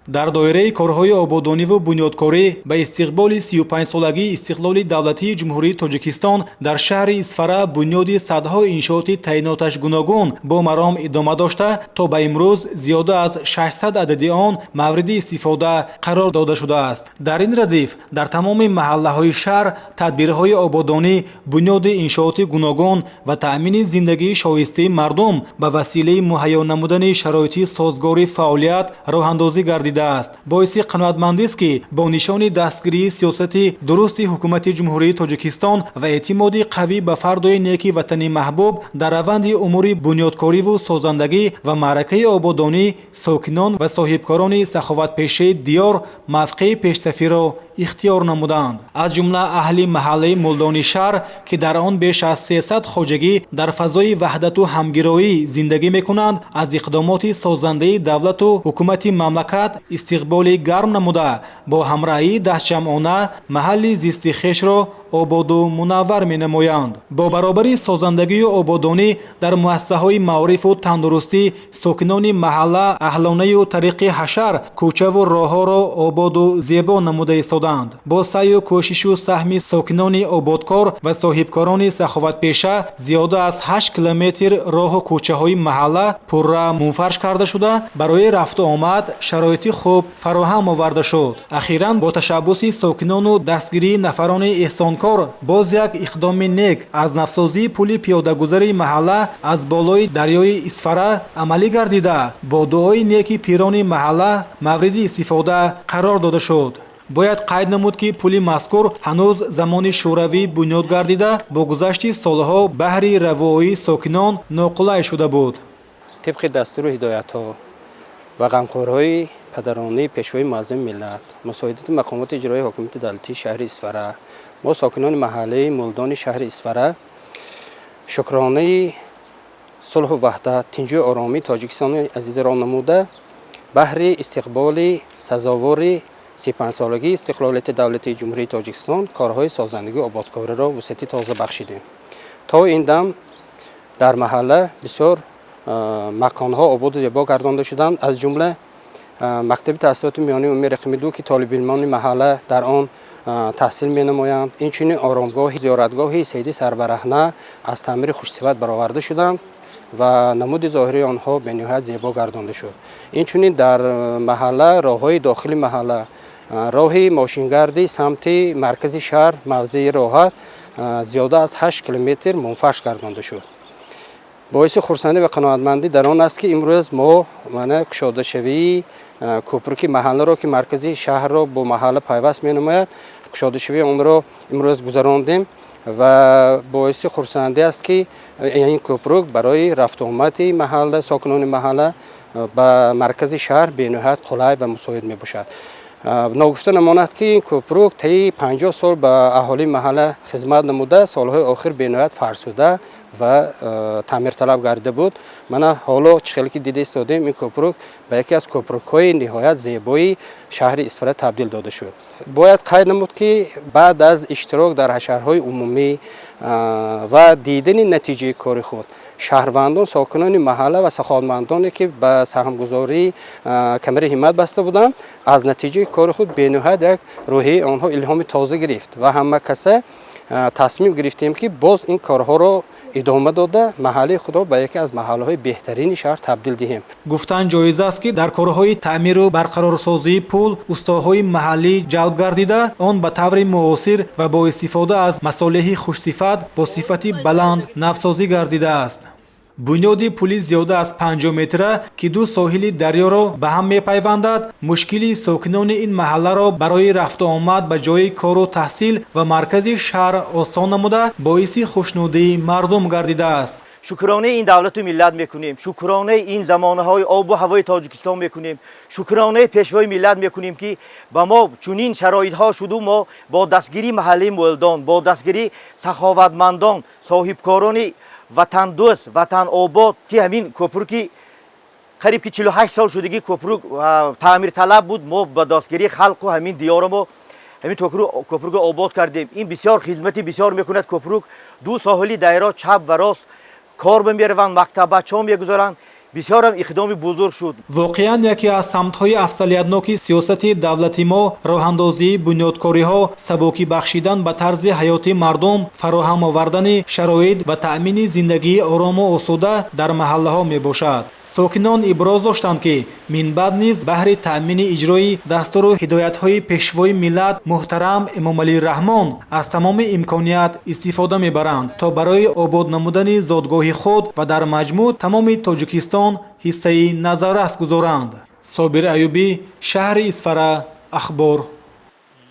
дар доираи корҳои ободониву бунёдкорӣ ба истиқболи 35-солагии истиқлоли давлатии ҷумҳурии Тоҷикистон дар шаҳри Исфара бунёди садҳо иншооти таъйиноташ гуногун бо маром идома дошта, то ба имрӯз зиёда аз 600 адади он мавриди истифода қарор дода шудааст. дар ин радиф дар тамоми маҳаллаҳои шаҳр тадбирҳои ободонӣ, бунёди иншооти гуногун ва таъмини зиндагии шоистаи мардум ба василаи муҳайё намудани шароити созгори фаъолият роҳандозӣ гардидааст. боиси қаноатмандист ки бо нишони дастгирии сиёсати дурусти ҳукумати ҷумҳурии Тоҷикистон ва эътимоди қавӣ ба фардои неки ватани маҳбуб дар раванди умури бунёдкориву созандагӣ ва маъракаи ободонӣ, сокинон ва соҳибкорони саховатпешаи диёр мавқеи пешсафиро ихтиёр намуданд. аз ҷумла аҳли маҳаллаи мулдони шаҳр ки дар он беш аз 300 хоҷагӣ дар фазои ваҳдату ҳамгироӣ зиндагӣ мекунанд, аз иқдомоти созандаи давлату ҳукумати мамлакат истиқболи гарм намуда, бо ҳамраҳии дастҷамъона маҳалли зисти хешро ободу мунаввар менамоянд. бо баробари созандагию ободонӣ дар муассисаҳои маорифу тандурустӣ, сокинони маҳалла аҳлонаю тариқи ҳашар кӯчаву роҳҳоро ободу зебо намуда истоданд. бо саъю кӯшишу саҳми сокинони ободкор ва соҳибкорони саховатпеша зиёда аз 8 километр роҳу кӯчаҳои маҳалла пурра мунфарш карда шуда, барои рафту омад шароити хуб фароҳам оварда шуд. ахиран бо ташаббуси сокинону дастгирии нафарони эҳсонкор боз як иқдоми нек аз навсозии пули пиёдагузари маҳалла аз болои дарёи Исфара амалӣ гардида, бо дуои неки пирони маҳалла мавриди истифода қарор дода шуд. бояд қайд намуд ки пули мазкур ҳанӯз замони шӯравӣ бунёд гардида, бо гузашти солҳо баҳри равоии сокинон ноқулай шуда буд. тибқи дастуру ҳидоятҳо ва ғамхорҳои падарони пешвои муаззими миллат, мусоидати мақомоти иҷроии ҳокимияти давлатии шаҳри Исфара, мо сокинони маҳаллаи мулдони шаҳри Исфара шукронаи сулҳу ваҳдат, тинҷу оромии Тоҷикистони азизро намуда, баҳри истиқболи сазовори 35-солагии истиқлолияти давлатии ҷумҳурии Тоҷикистон корҳои созандагӣ ободкориро вусъати тоза бахшидем. то ин дам дар маҳалла бисёр маконҳо ободу зебо гардонда шуданд, аз ҷумла мактаби таҳсилоти миёнаи умумии рақими 2 ки толибилмони маҳалла дар он таҳсил менамоянд. инчунин оромгоҳи зиёратгоҳи Сайиди Сарбараҳна аз таъмири хушсифат бароварда шуданд ва намуди зоҳирии онҳо бениҳоят зебо гардонда шуд. инчунин дар маҳалла роҳҳои дохили маҳалла, роҳи мошингарди самти маркази шаҳр мавзеи роҳат зиёда аз 8 километр мунфарш гардонда шуд. боиси хурсандӣ ва қаноатмандӣ дар он аст ки имрӯз мо кушодашавии кӯприки маҳалларо ки маркази шаҳрро бо маҳалла пайваст менамояд, кушодашавии онро имрӯз гузарондем ва боиси хурсандӣ аст ки ин кӯприк барои рафтуомади маҳалла, сокинони маҳалла ба маркази шаҳр бениҳоят қулай ва мусоид мебошад. ногуфта намонад ки ин кӯприк таи 50 сол ба аҳолии маҳалла хизмат намуда, солҳои охир бениҳоят фарсуда ва таъмирталаб гардида буд. мана ҳоло чӣ хеле ки дида истодем, ин кӯприк ба яке аз кӯприкҳои ниҳоят зебои шаҳри Исфара табдил дода шуд. бояд қайд намуд ки баъд аз иштирок дар ҳашарҳои умумӣ ва дидани натиҷаи кори худ, шаҳрвандон, сокинони маҳалла ва саховатмандоне ки ба саҳмгузории камари ҳиммат баста буданд, аз натиҷаи кори худ бениҳоят як рӯҳияи онҳо илҳоми тоза гирифт ва ҳама каса тасмим гирифтем ки боз ин корҳоро идома дода маҳаллаи худро ба яке аз маҳаллаҳои беҳтарини шаҳр табдил диҳем. гуфтан ҷоиз аст ки дар корҳои таъмиру барқарорсозии пул устоҳои маҳаллӣ ҷалб гардида, он ба таври муосир ва бо истифода аз масолиҳи хушсифат бо сифати баланд навсозӣ гардидааст. бунёди пули зиёда аз 50 метра ки ду соҳили дарёро ба ҳам мепайвандад, мушкили сокинони ин маҳалларо барои рафту омад ба ҷои кору таҳсил ва маркази шаҳр осон намуда, боиси хушнудии мардум гардидааст. шукронаи ин давлату миллат мекунем, шукронаи ин замонаҳои обу ҳавои Тоҷикистон мекунем, шукронаи пешвои миллат мекунем ки ба мо чунин шароитҳо шуду, мо бо дастгирии маҳаллии мулдон, бо дастгирии саховатмандон, соҳибкорони ватандӯст, ватанобод ки ҳамин кӯприки қариб ки 48 сол шудагӣ кӯприк таъмирталаб буд, мо ба дастгирии халқу ҳамин диёро мо ҳамин кӯприкро обод кардем. ин бисёр хизмати бисёр мекунад кӯприк. ду соҳили дайро чап ва рост кор мераванд, мактаб бачаҳо мегузоранд. бисёрам иқдоми бузург шуд. воқеан яке аз самтҳои афзалиятноки сиёсати давлати мо роҳандозии бунёдкориҳо, сабукӣ бахшидан ба тарзи ҳаёти мардум, фароҳам овардани шароит ва таъмини зиндагии орому осуда дар маҳаллаҳо мебошад. сокинон иброз доштанд ки минбаъд низ баҳри таъмини иҷрои дастуру ҳидоятҳои пешвои миллат муҳтарам Эмомалӣ Раҳмон аз тамоми имконият истифода мебаранд, то барои обод намудани зодгоҳи худ ва дар маҷмӯъ тамоми Тоҷикистон ҳиссаи назаррас гузоранд. Собир Аюбӣ, шаҳри Исфара, Ахбор.